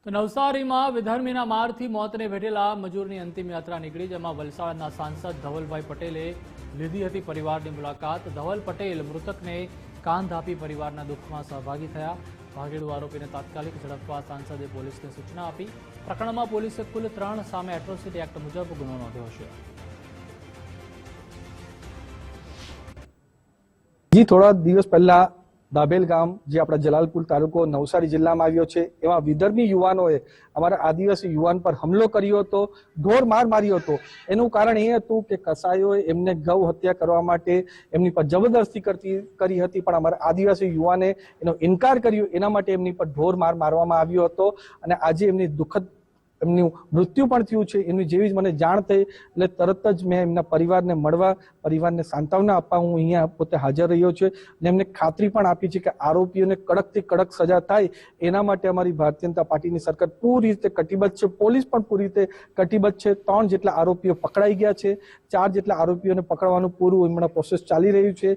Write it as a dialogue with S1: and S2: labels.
S1: તો નવસારીમાં વિધર્મીના મારથી મોતને ભેટેલા મજૂરની અંતિમ યાત્રા નીકળી, જેમાં વલસાડના સાંસદ ધવલભાઈ પટેલે લીધી હતી પરિવારની મુલાકાત। ધવલ પટેલ મૃતકને કાંધ આપી પરિવારના દુઃખમાં સહભાગી થયા। ભાગેડુ આરોપીને તાત્કાલિક ઝડપવા સાંસદે પોલીસને સૂચના આપી। પ્રકરણમાં પોલીસે કુલ 3 સામે એટ્રોસિટી એક્ટ મુજબ ગુનો નોંધ્યો છે।
S2: जी थोड़ा दिवस पहला दाबेल गाम जे अपना जलालपुर तालुको नवसारी जिला में आव्यो छे। एवा विधर्मी युवानोए अमारा आदिवासी युवान पर हमलो कर्यो हतो, ढोर मार मार्यो हतो। एनुं कारण ए हतुं के कसाईओए एमने गौ हत्या करवा माटे एमनी पर जबरदस्ती करी हती, पण अमारा आदिवासी युवाने एनो इनकार कर्यो। एना माटे एमनी पर ढोर मार मारवामां आव्यो हतो अने आजे एमनी दुखद एमનું મૃત્યુ પણ થયું છે। એની જેવી જ મને જાણ થઈ એટલે તરત જ મેં એમના પરિવારને મળવા, પરિવારને સાંત્વના આપવા હું અહીંયા પોતે હાજર રહ્યો છું અને એમને ખાતરી પણ આપી છે કે આરોપીઓને કડકથી કડક સજા થાય એના માટે અમારી ભારતીય જનતા પાર્ટીની સરકાર પૂરી રીતે કટિબદ્ધ છે। પોલીસ પણ પૂરી રીતે કટિબદ્ધ છે। 3 જેટલા આરોપીઓ પકડાઈ ગયા છે, 4 જેટલા આરોપીઓને પકડવાનું પૂરું હમણાં પ્રોસેસ ચાલી રહ્યું છે।